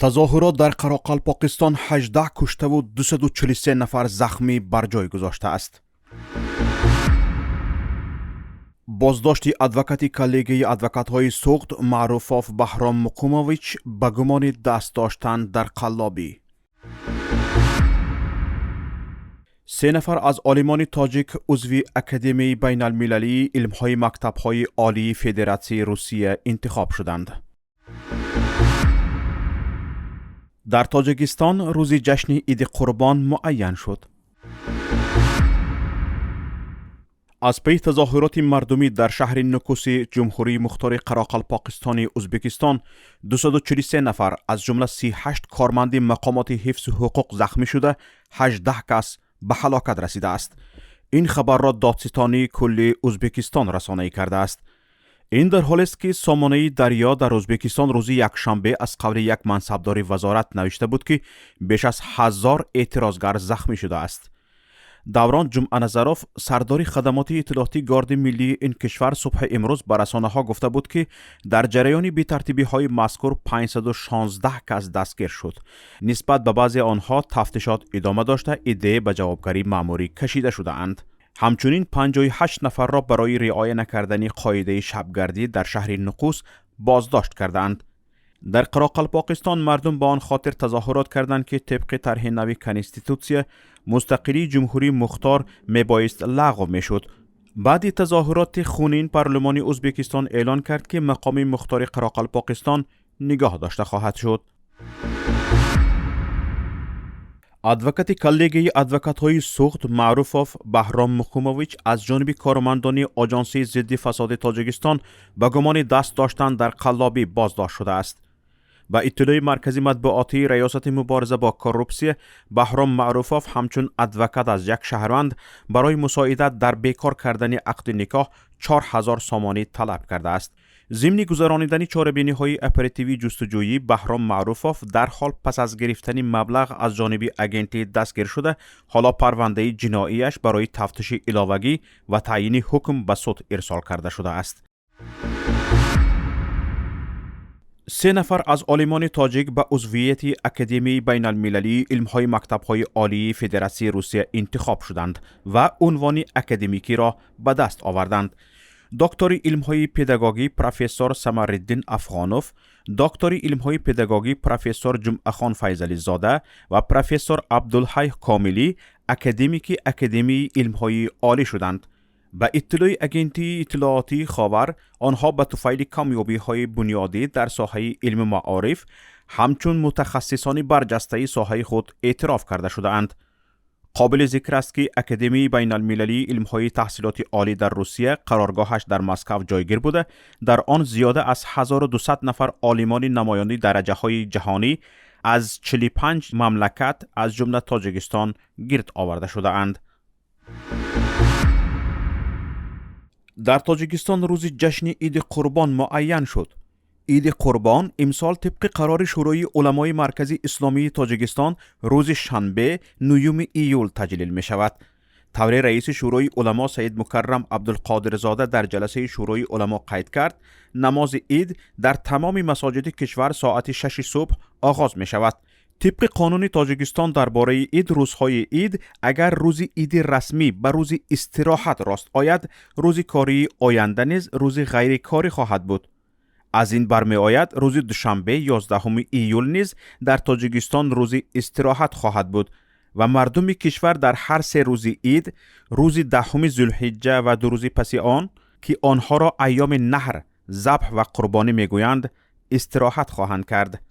تظاهرات در قراقلپاکستان 18 کشته و 243 نفر زخمی بر جای گذاشته است. بازداشت ادوکات کلیگه ادوکات‌های سوخت معروف بهرام مقومویچ به گمان دست داشتن در قلابی. 3 نفر از عالمان تاجیک عضو اکادمی بین المللی علم‌های مکتب‌های عالی فدراسیون روسیه انتخاب شدند. در تاجیکستان روز جشن عید قربان معین شد. از پی تظاهرات مردمی در شهر نکوس جمهوری مختار قراقلپاکستان ازبکستان 243 نفر از جمله 38 کارمند مقامات حفظ حقوق زخمی شده، 18 کس به هلاکت رسیده است. این خبر را دادستانی کل ازبکستان رسانه‌ای کرده است. این در حالی است که سامانه دریا در ازبکستان روز یکشنبه از قول یک منصبدار وزارت نوشته بود که بیش از 1000 اعتراضگر زخمی شده است. دوران جمعه نظروف سردار خدمات اطلاعاتی گارد ملی این کشور صبح امروز به رسانه‌ها گفته بود که در جریان بی‌ترتیبی‌های مذکور 516 کس دستگیر شد. نسبت به بعضی آنها تفتیشات ادامه داشته، عده به جوابگری مأموری کشیده شده اند. همچنین 58 نفر را برای رعایت نکردن قاعده شبگردی در شهر نقوس بازداشت کردند. در قراقلپاکستان مردم با آن خاطر تظاهرات کردند که طبق طرح نوی کنستیتوسیه مستقلی جمهوری مختار میبایست لغو میشد. بعد تظاهرات خونین پارلمان ازبکستان اعلان کرد که مقام مختار قراقلپاکستان نگاه داشته خواهد شد. ادوکات کلیگه ادوکات‌های سوخت معروف بهرام مقومویچ از جانب کارمندان آژانس ضد فساد تاجیکستان به گمان دست داشتن در قلابی بازداشت شده است. با اطلاع مرکزی مطبوعاتی ریاست مبارزه با کروپسیه، بهرام معروف همچون ادوکات از یک شهروند برای مساعدت در بیکار کردن عقد نکاح 4000 سامانی طلب کرده است. ضمن گذرانیدن چاره‌بینی‌های اپراتیوی جستجویی، بهرام معروف در حال پس از گرفتن مبلغ از جانب اگنت دستگیر شده، حالا پرونده جناییش برای تفتیش علاوگی و تعیین حکم به سود ارسال کرده شده است. 3 نفر از عالمان تاجیک به عضویت اکادمی بین المللی علم‌های مکتب‌های عالی فدراسیون روسیه انتخاب شدند و عنوان اکادمیکی را به دست آوردند. دکتر علم‌های پداگوژی پروفسور سمرالدین افغانوف، دکتر علم‌های پداگوژی پروفسور جمعه‌خان فیضلی زاده و پروفسور عبدالحی کاملی اکادمیک اکادمی علم‌های عالی شدند. با اطلاع اگنتی اطلاعاتی خاور، آنها به طفیل کامیابی‌های بنیادی در ساحه علم معارف همچون متخصصان برجسته ساحه خود اعتراف کرده شده‌اند. قابل ذکر است که اکادمی بین المللی علم‌های تحصیلات عالی در روسیه قرارگاهش در مسکو جایگیر بوده. در آن زیاده از 1200 نفر عالمان نماینده درجه‌های جهانی از 45 مملکت از جمله تاجیکستان گرد آورده شده اند. در تاجیکستان روز جشن عید قربان معین شد. عید قربان امسال طبق قرار شورای علمای مرکزی اسلامی تاجیکستان روز شنبه 9 ایول تجلیل می شود. طور رئیس شورای علما سید مکرم عبدالقادر زاده در جلسه شورای علما قید کرد نماز عید در تمام مساجد کشور ساعت 6 صبح آغاز می شود. طبق قانون تاجیکستان درباره عید، روزهای عید اگر روز عید رسمی به روز استراحت راست آید، روز کاری آینده نیز روز غیر کاری خواهد بود. از این برمی آید روز دوشنبه 11 ایول نیز در تاجیکستان روز استراحت خواهد بود و مردم کشور در هر 3 روز عید، روز 10 ذوالحجه و 2 روز پس آن که آنها را ایام نحر، ذبح و قربانی میگویند، استراحت خواهند کرد.